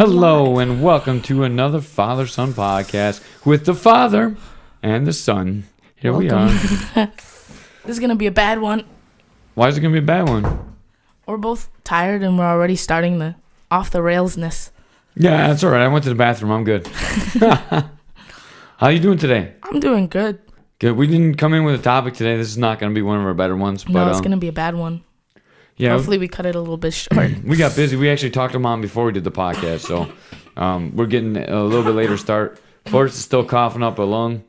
Hello and welcome to another father-son podcast with the father and the son. Here we are. This is going to be a bad one. Why is it going to be a bad one? We're both tired and we're already starting the off-the-railsness. Yeah, that's all right. I went to the bathroom. I'm good. How you doing today? I'm doing good. Good. We didn't come in with a topic today. This is not going to be one of our better ones. No, it's going to be a bad one. Yeah. Hopefully we cut it a little bit short. We got busy. We actually talked to Mom before we did the podcast, so we're getting a little bit later start. Forrest is still coughing up a lung.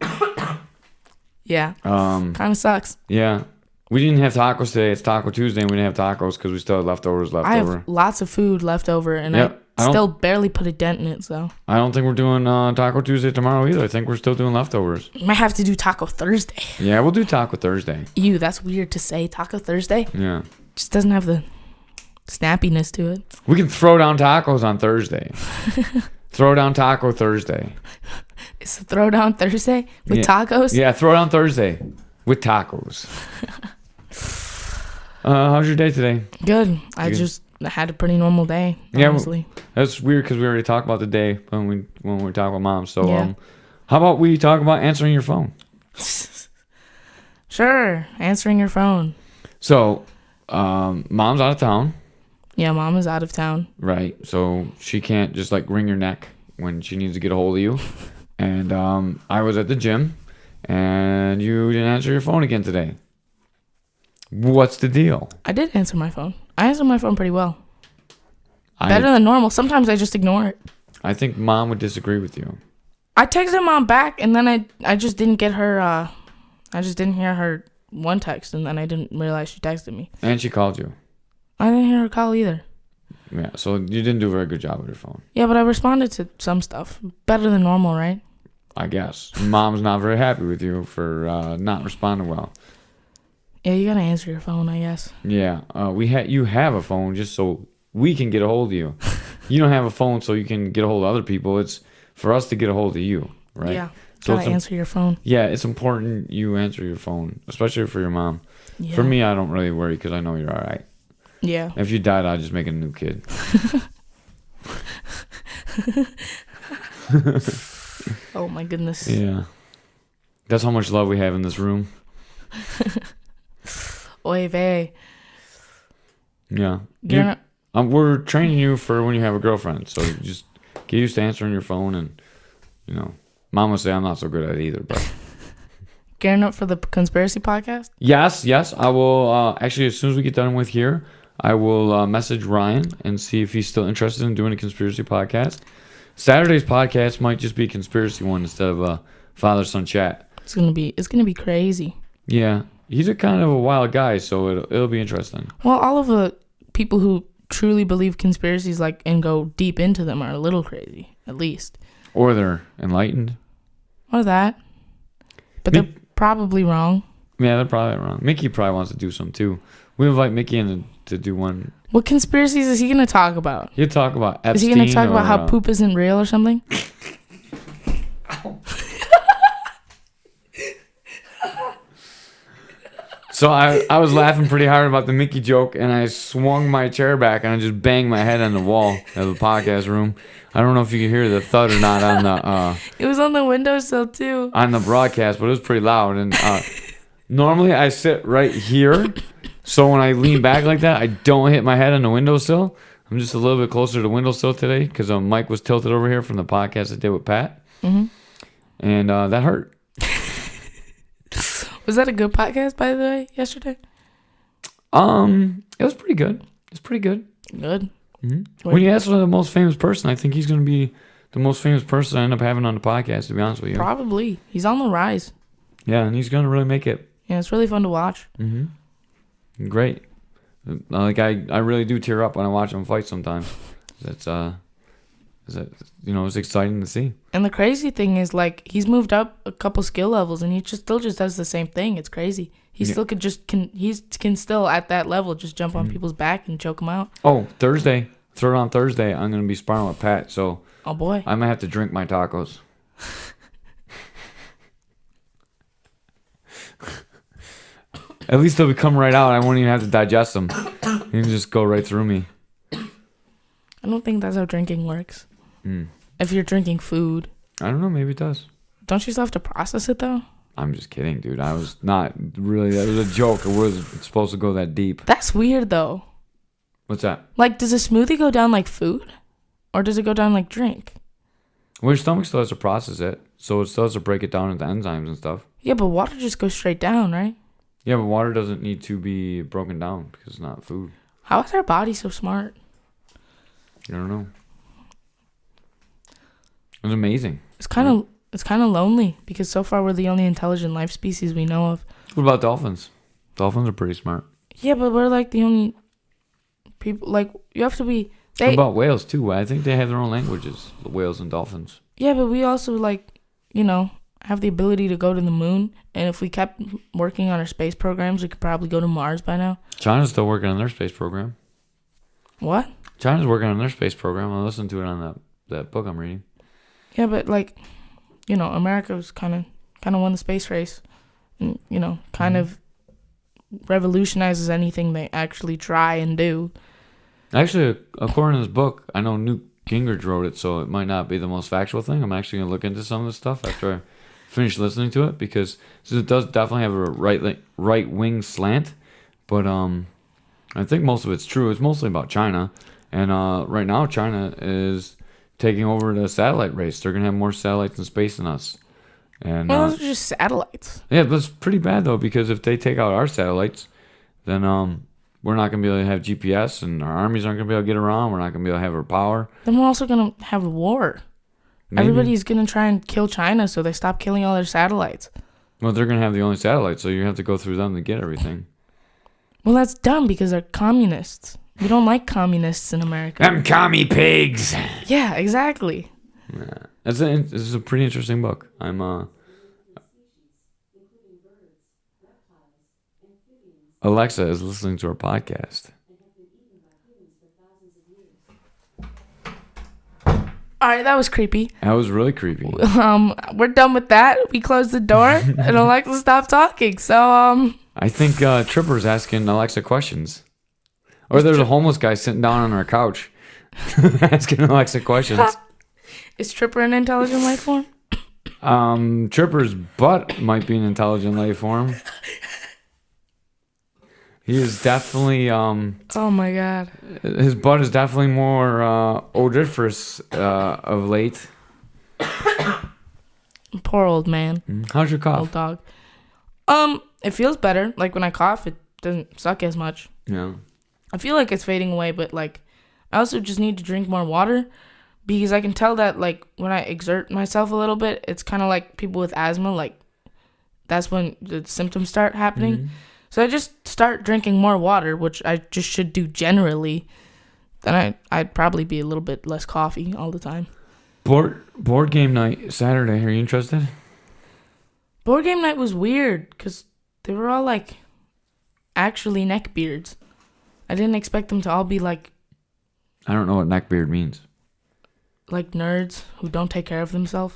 Yeah. Kind of sucks. Yeah. We didn't have tacos today. It's Taco Tuesday, and we didn't have tacos because we still had leftovers left I over. have lots of food left over, and Yep. I still barely put a dent in it, so. I don't think we're doing Taco Tuesday tomorrow either. I think we're still doing leftovers. Might have to do Taco Thursday. Yeah, we'll do Taco Thursday. Ew, that's weird to say. Taco Thursday? Yeah. Just doesn't have the snappiness to it. We can throw down tacos on Thursday. Throw down Taco Thursday. It's a throwdown Thursday with tacos? Yeah, throw down Thursday with tacos. How's your day today? Good. I just had a pretty normal day, honestly. Yeah, that's weird because we already talked about the day when we talk about Mom. So, Yeah. How about we talk about answering your phone? Sure. Answering your phone. So, Mom's out of town. Yeah, Mom is out of town. Right. So she can't just like wring your neck when she needs to get a hold of you. And I was at the gym and you didn't answer your phone again today. What's the deal? I did answer my phone. I answered my phone pretty well. Better than normal. Sometimes I just ignore it. I think Mom would disagree with you. I texted Mom back and then I just didn't get her, I just didn't hear her one text and then I didn't realize she texted me. And she called you. I didn't hear her call either. Yeah, so you didn't do a very good job with your phone. Yeah, but I responded to some stuff. Better than normal, right? I guess. Mom's not very happy with you for not responding well. Yeah, you gotta answer your phone, I guess. Yeah, you have a phone just so we can get a hold of you. You don't have a phone so you can get a hold of other people. It's for us to get a hold of you, right? Yeah, so gotta answer your phone. Yeah, it's important you answer your phone, especially for your mom. Yeah. For me, I don't really worry because I know you're all right. Yeah. If you died, I'd just make a new kid. Oh my goodness. Yeah. That's how much love we have in this room. Oy vey. Yeah. You're we're training you for when you have a girlfriend. So you just get used to answering your phone and, Mom will say I'm not so good at it either, but. gearing up for the conspiracy podcast? Yes. I will, actually, as soon as we get done with here, I will message Ryan and see if he's still interested in doing a conspiracy podcast. Saturday's podcast might just be a conspiracy one instead of a father-son chat. It's gonna be crazy. Yeah, he's a kind of a wild guy, so it'll be interesting. Well, all of the people who truly believe conspiracies and go deep into them are a little crazy, at least. Or they're enlightened. Or that. But they're probably wrong. Yeah, they're probably wrong. Mickey probably wants to do some too. We invite Mickey in to do one. What conspiracies is he going to talk about? He'll talk about Epstein. Is he going to talk about how poop isn't real or something? So I was laughing pretty hard about the Mickey joke, and I swung my chair back, and I just banged my head on the wall of the podcast room. I don't know if you can hear the thud or not on the... it was on the windowsill, too. On the broadcast, but it was pretty loud. And normally I sit right here, so when I lean back like that, I don't hit my head on the windowsill. I'm just a little bit closer to the windowsill today because Mike was tilted over here from the podcast I did with Pat. Mm-hmm. And that hurt. Was that a good podcast, by the way, yesterday? It was pretty good. It's pretty good. Good. Mm-hmm. When you ask for the most famous person, I think he's going to be the most famous person I end up having on the podcast, to be honest with you. Probably. He's on the rise. Yeah, and he's going to really make it. Yeah, it's really fun to watch. Mm-hmm. Great. I really do tear up when I watch him fight sometimes. It's exciting to see. And the crazy thing is, he's moved up a couple skill levels, and he still just does the same thing. It's crazy. He still can still at that level just jump on people's back and choke them out. Oh, Thursday, throw it on Thursday. I'm gonna be sparring with Pat, so. Oh boy. I might have to drink my tacos. At least they'll come right out. I won't even have to digest them. You can just go right through me. I don't think that's how drinking works. If you're drinking food. I don't know. Maybe it does. Don't you still have to process it, though? I'm just kidding, dude. I was not really. That was a joke. It wasn't supposed to go that deep. That's weird, though. What's that? Like, does a smoothie go down like food? Or does it go down like drink? Well, your stomach still has to process it. So it still has to break it down into enzymes and stuff. Yeah, but water just goes straight down, right? Yeah, but water doesn't need to be broken down because it's not food. How is our body so smart? I don't know. It's amazing. It's kind of lonely because so far we're the only intelligent life species we know of. What about dolphins? Dolphins are pretty smart. Yeah, but we're like the only people. Like, you have to be. What about whales too? I think they have their own languages. The whales and dolphins. Yeah, but we also have the ability to go to the moon, and if we kept working on our space programs, we could probably go to Mars by now. China's still working on their space program. What? China's working on their space program. I listened to it on that book I'm reading. Yeah, but America's kind of won the space race, and kind of revolutionizes anything they actually try and do. Actually, according to this book, I know Newt Gingrich wrote it, so it might not be the most factual thing. I'm actually going to look into some of this stuff after I finish listening to it, because it does definitely have a right wing slant, but I think most of it's true. It's mostly about China, and right now China is taking over the satellite race. They're going to have more satellites in space than us. And those are just satellites. Yeah, but it's pretty bad though, because if they take out our satellites, then we're not going to be able to have GPS, and our armies aren't going to be able to get around. We're not going to be able to have our power. Then we're also going to have a war. Maybe. Everybody's going to try and kill China so they stop killing all their satellites. Well, they're going to have the only satellites, so you have to go through them to get everything. Well, that's dumb because they're communists. We don't like communists in America. Them commie pigs. Yeah, exactly. Yeah. This is a pretty interesting book. Alexa is listening to our podcast. All right, that was creepy. That was really creepy. We're done with that. We closed the door, and Alexa stopped talking. So, I think Tripper's asking Alexa questions. Or there's a homeless guy sitting down on our couch asking Alexa questions. Is Tripper an intelligent life form? Tripper's butt might be an intelligent life form. He is definitely oh my god. His butt is definitely more odoriferous of late. Poor old man. How's your cough? Old dog. It feels better. Like when I cough, it doesn't suck as much. Yeah. I feel like it's fading away, but like I also just need to drink more water, because I can tell that like when I exert myself a little bit, it's kind of like people with asthma, like that's when the symptoms start happening. Mm-hmm. So I just start drinking more water, which I just should do generally. Then I'd probably be a little bit less coffee all the time. Board game night Saturday. Are you interested? Board game night was weird because they were all like actually neckbeards. I didn't expect them to all be like... I don't know what neckbeard means. Like nerds who don't take care of themselves.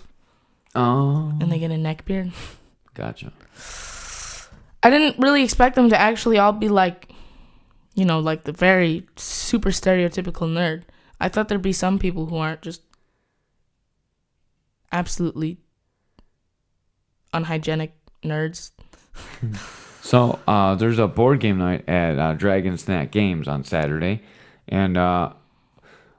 Oh. And they get a neckbeard. Gotcha. I didn't really expect them to actually all be like, like the very super stereotypical nerd. I thought there'd be some people who aren't just absolutely unhygienic nerds. So there's a board game night at Dragon Snack Games on Saturday, and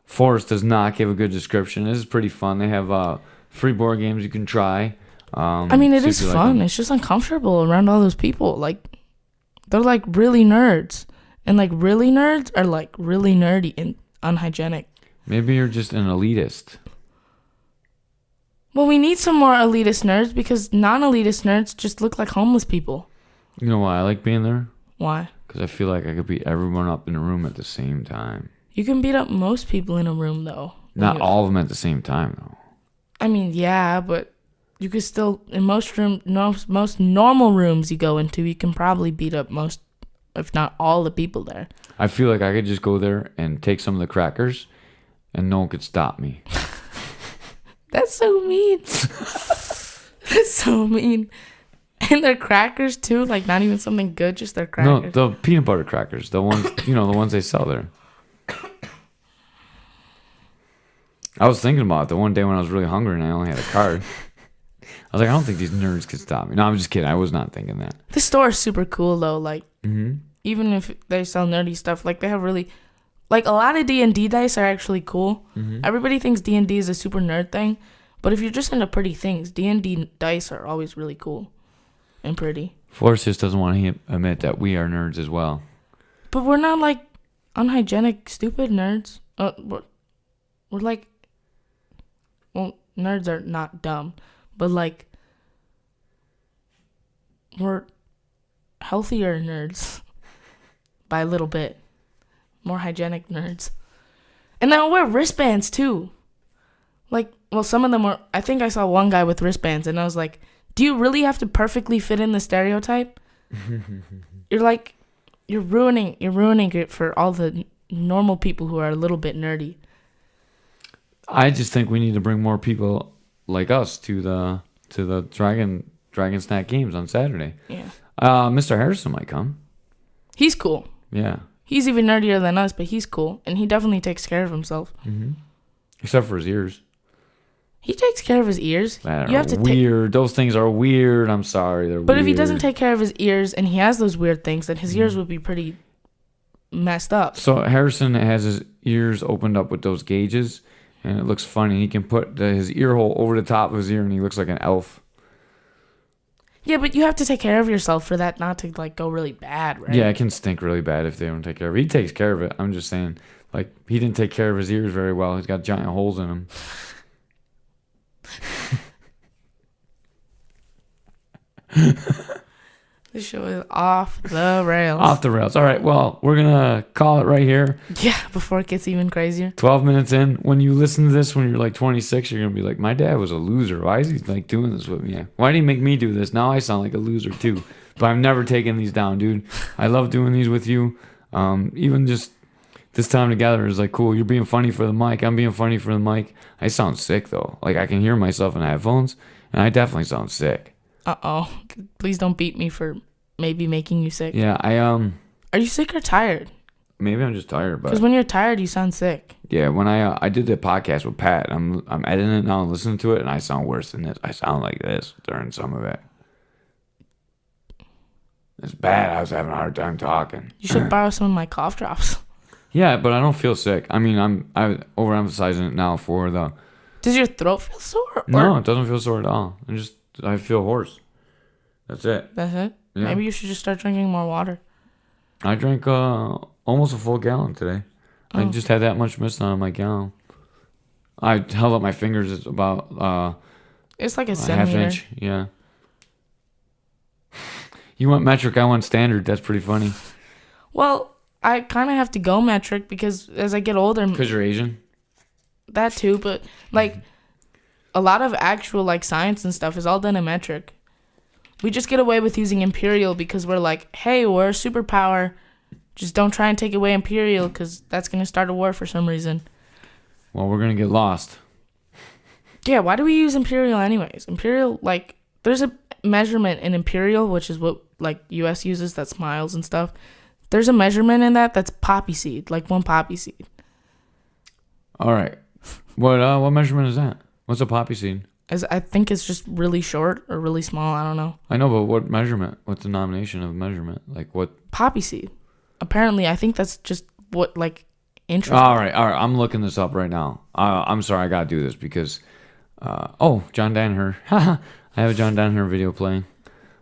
Forrest does not give a good description. This is pretty fun. They have free board games you can try. It is fun. It's just uncomfortable around all those people. Like, they're like really nerds, and like really nerds are like really nerdy and unhygienic. Maybe you're just an elitist. Well, we need some more elitist nerds because non-elitist nerds just look like homeless people. You know why I like being there? Why? Because I feel like I could beat everyone up in a room at the same time. You can beat up most people in a room, though. Not all of them at the same time, though. Yeah, but you could still, in most normal rooms you go into, you can probably beat up most, if not all, the people there. I feel like I could just go there and take some of the crackers, and no one could stop me. That's so mean. That's so mean. And they're crackers too, like not even something good, just their crackers. No, the peanut butter crackers, the ones the ones they sell there. I was thinking about it the one day when I was really hungry and I only had a card. I was like, I don't think these nerds could stop me. No, I'm just kidding. I was not thinking that. This store is super cool though. Like, even if they sell nerdy stuff, like they have really, like a lot of D&D dice are actually cool. Everybody thinks D&D is a super nerd thing, but if you're just into pretty things, D&D dice are always really cool and pretty. Forrest just doesn't want to admit that we are nerds as well. But we're not like unhygienic, stupid nerds. We're like, well, nerds are not dumb, but like, we're healthier nerds by a little bit. More hygienic nerds. And then wear wristbands too. Like, well, some of them were, I think I saw one guy with wristbands and I was like, do you really have to perfectly fit in the stereotype? You're ruining it for all the normal people who are a little bit nerdy. I just think we need to bring more people like us to the Dragon Snack games on Saturday. Yeah. Mr. Harrison might come. He's cool. Yeah. He's even nerdier than us, but he's cool, and he definitely takes care of himself. Except for his ears. He takes care of his ears. You have to weird. Those things are weird. I'm sorry, they're weird. But if he doesn't take care of his ears and he has those weird things, then his ears would be pretty messed up. So Harrison has his ears opened up with those gauges, and it looks funny. He can put his ear hole over the top of his ear, and he looks like an elf. Yeah, but you have to take care of yourself for that not to like go really bad, right? Yeah, it can stink really bad if they don't take care of it. He takes care of it. I'm just saying, like, he didn't take care of his ears very well. He's got giant holes in them. This show is off the rails. Off the rails. All right, well, we're going to call it right here. Yeah, before it gets even crazier. 12 minutes in. When you listen to this when you're like 26, you're going to be like, my dad was a loser. Why is he like doing this with me? Why did he make me do this? Now I sound like a loser too. But I've never taken these down, dude. I love doing these with you. Even just this time together is like cool. You're being funny for the mic. I'm being funny for the mic. I sound sick though. Like I can hear myself in headphones, and I definitely sound sick. Uh-oh. Please don't beat me for maybe making you sick. Yeah, Are you sick or tired? Maybe I'm just tired, but because when you're tired, you sound sick. Yeah, when I did the podcast with Pat, I'm editing it now and listening to it, and I sound worse than this. I sound like this during some of it. It's bad. I was having a hard time talking. You should borrow some of my cough drops. Yeah, but I don't feel sick. I mean, I'm overemphasizing it now for the. Does your throat feel sore? No, it doesn't feel sore at all. I feel hoarse. That's it. That's it? Yeah. Maybe you should just start drinking more water. I drank almost a full gallon today. I just had that much missing on my gallon. I held up my fingers. It's about it's like a half centimeter. inch. Yeah. You went metric, I went standard. That's pretty funny. Well, I kind of have to go metric because as I get older... Because you're Asian? That too, but like a lot of actual like science and stuff is all done in metric. We just get away with using imperial because we're like, hey, we're a superpower. Just don't try and take away imperial because that's going to start a war for some reason. Well, we're going to get lost. Yeah, why do we use imperial anyways? Imperial, like, there's a measurement in imperial, which is what like US uses, that's miles and stuff. There's a measurement in that's poppy seed, like one poppy seed. All right. What measurement is that? What's a poppy seed? I think it's just really short or really small. I don't know. I know, but what measurement? What's the denomination of measurement? Like what? Poppy seed. Apparently, I think that's just what like interesting. All right. I'm looking this up right now. I'm sorry, I gotta do this because. John Danaher. I have a John Danaher video playing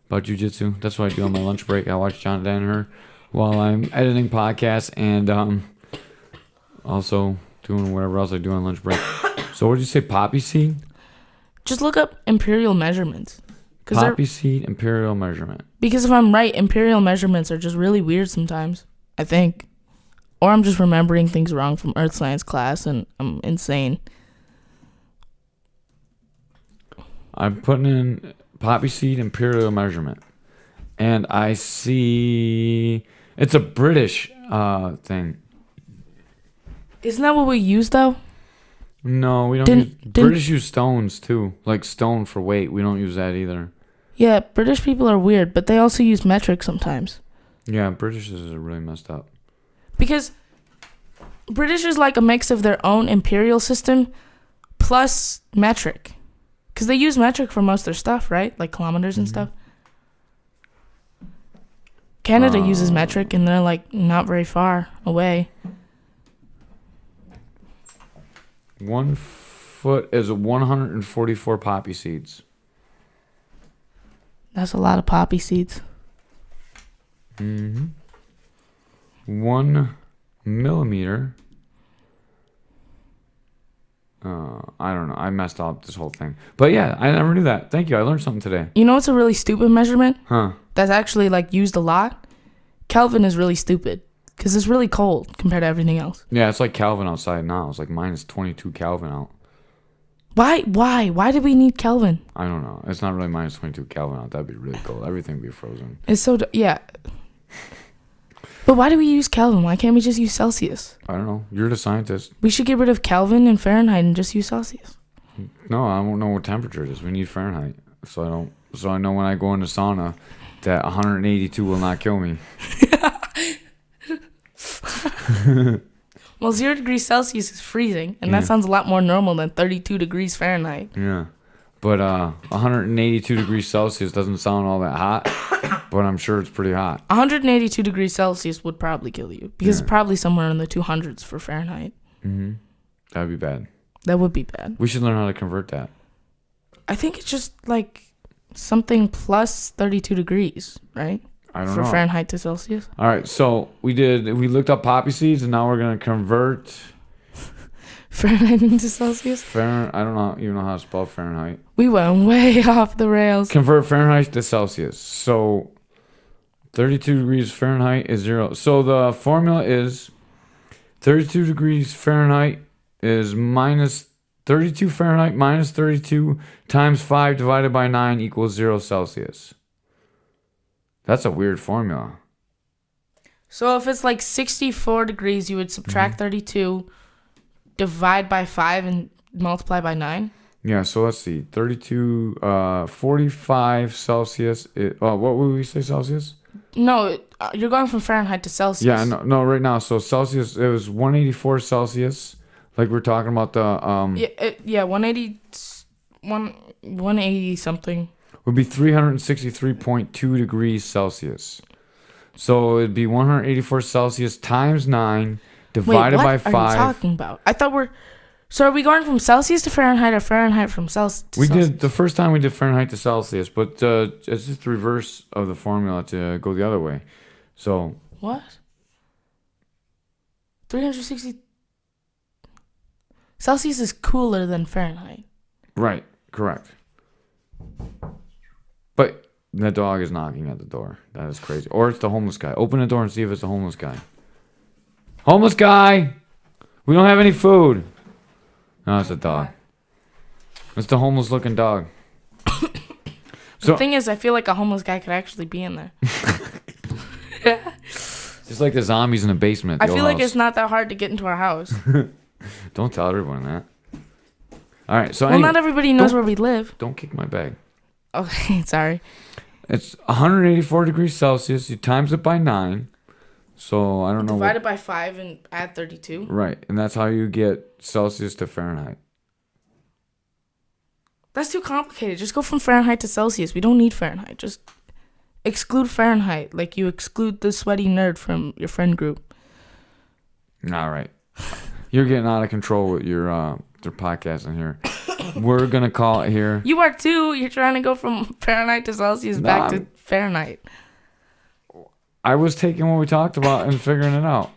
about jiu-jitsu. That's what I do on my lunch break. I watch John Danaher while I'm editing podcasts and also doing whatever else I do on lunch break. So what did you say, poppy seed? Just look up imperial measurements. Poppy seed imperial measurement. Because if I'm right, imperial measurements are just really weird sometimes, I think. Or I'm just remembering things wrong from earth science class and I'm insane. I'm putting in poppy seed imperial measurement. And I see it's a British thing. Isn't that what we use though? No, we don't British use stones too. Like stone for weight. We don't use that either. Yeah, British people are weird, but they also use metric sometimes. Yeah, British is really messed up. Because British is like a mix of their own imperial system plus metric. Because they use metric for most of their stuff, right? Like kilometers and stuff. Canada uses metric, and they're like not very far away. 1 foot is 144 poppy seeds. That's a lot of poppy seeds. 1 millimeter. I don't know. I messed up this whole thing. But yeah, I never knew that. Thank you. I learned something today. You know what's a really stupid measurement? Huh. That's actually like used a lot? Kelvin is really stupid because it's really cold compared to everything else. Yeah, it's like Kelvin outside now. It's like minus 22 Kelvin out. Why? Why do we need Kelvin? I don't know. It's not really minus 22 Kelvin out. That'd be really cold. Everything would be frozen. It's so... Yeah. But why do we use Kelvin? Why can't we just use Celsius? I don't know. You're the scientist. We should get rid of Kelvin and Fahrenheit and just use Celsius. No, I won't know what temperature it is. We need Fahrenheit. So I know when I go in the sauna that 182 will not kill me. Well, 0 degrees Celsius is freezing, and that sounds a lot more normal than 32 degrees Fahrenheit. Yeah. But 182 degrees Celsius doesn't sound all that hot, but I'm sure it's pretty hot. 182 degrees Celsius would probably kill you, because it's probably somewhere in the 200s for Fahrenheit. Mm-hmm. That'd be bad. That would be bad. We should learn how to convert that. I think it's just like something plus 32 degrees, right? I don't know. For Fahrenheit to Celsius. All right, so we looked up poppy seeds, and now we're gonna convert Fahrenheit into Celsius. I don't even know how to spell Fahrenheit. We went way off the rails. Convert Fahrenheit to Celsius. So 32 degrees Fahrenheit is 0. So the formula is 32 degrees Fahrenheit is minus 32 Fahrenheit minus 32 times 5 divided by 9 equals 0 Celsius. That's a weird formula. So if it's like 64 degrees, you would subtract 32, divide by 5, and multiply by 9? Yeah, so let's see. 32, 45 Celsius. What would we say Celsius? No, you're going from Fahrenheit to Celsius. Yeah, no, right now. So Celsius, it was 184 Celsius. Like we're talking about the... 180 something. Would be 363.2 degrees Celsius. So it'd be 184 Celsius times 9 divided by 5. What are you talking about? I thought So are we going from Celsius to Fahrenheit or Fahrenheit from Celsius to Celsius? Did the first time we did Fahrenheit to Celsius, but it's just the reverse of the formula to go the other way. So what? 360 Celsius is cooler than Fahrenheit. Right, correct. But the dog is knocking at the door. That is crazy. Or it's the homeless guy. Open the door and see if it's the homeless guy. Homeless guy! We don't have any food. No, it's a dog. It's the homeless looking dog. The thing is, I feel like a homeless guy could actually be in there. Just like the zombies in the basement. I feel like it's not that hard to get into our house. Don't tell everyone that. All right, so well, not everybody knows where we live. Don't kick my bag. Okay, sorry. It's 184 degrees Celsius. You times it by 9. So I don't know. Divide it by 5 and add 32. Right, and that's how you get Celsius to Fahrenheit. That's too complicated. Just go from Fahrenheit to Celsius. We don't need Fahrenheit. Just exclude Fahrenheit, like you exclude the sweaty nerd from your friend group. All right. You're getting out of control with your podcast in here. We're going to call it here. You are too. You're trying to go from Fahrenheit to Celsius back to Fahrenheit. I was taking what we talked about and figuring it out.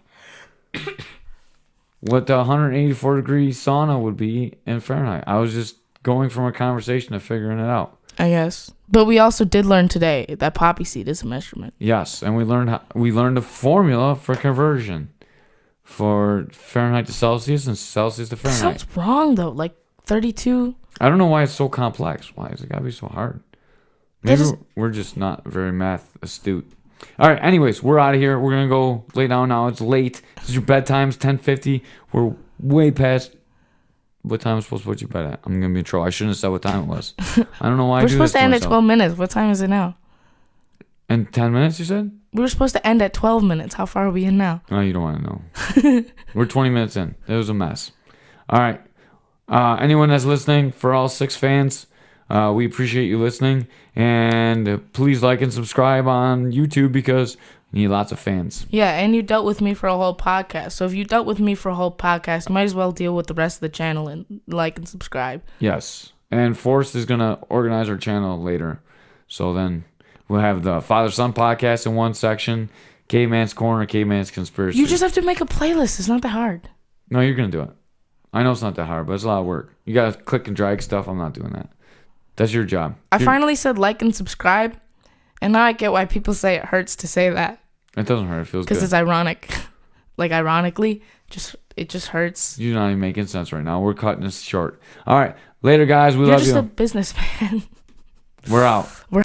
What the 184 degree sauna would be in Fahrenheit. I was just going from a conversation to figuring it out. I guess. But we also did learn today that poppy seed is a measurement. Yes, and we learned a formula for conversion for Fahrenheit to Celsius and Celsius to Fahrenheit. That sounds wrong though. Like 32. I don't know why it's so complex. Why is it gotta be so hard? Maybe we're just not very math astute. All right. Anyways, we're out of here. We're gonna go lay down now. It's late. This is your bedtime. It's 10:50. We're way past what time I'm supposed to put you to bed at. I'm gonna be in trouble. I shouldn't have said what time it was. I don't know why. We're supposed to end at 12 minutes. What time is it now? In 10 minutes, you said? We were supposed to end at 12 minutes. How far are we in now? No, you don't want to know. We're 20 minutes in. It was a mess. All right. Anyone that's listening, for all 6 fans, we appreciate you listening. And please like and subscribe on YouTube because we need lots of fans. Yeah, and you dealt with me for a whole podcast. So if you dealt with me for a whole podcast, you might as well deal with the rest of the channel and like and subscribe. Yes. And Forrest is going to organize our channel later. So then we'll have the Father-Son podcast in one section, Caveman's Corner, Caveman's Conspiracy. You just have to make a playlist. It's not that hard. No, you're going to do it. I know it's not that hard, but it's a lot of work. You got to click and drag stuff. I'm not doing that. That's your job. I finally said like and subscribe, and now I get why people say it hurts to say that. It doesn't hurt. It feels good. Because it's ironic. Like, ironically, it just hurts. You're not even making sense right now. We're cutting this short. All right. Later, guys. We love you. You're just a businessman. We're out.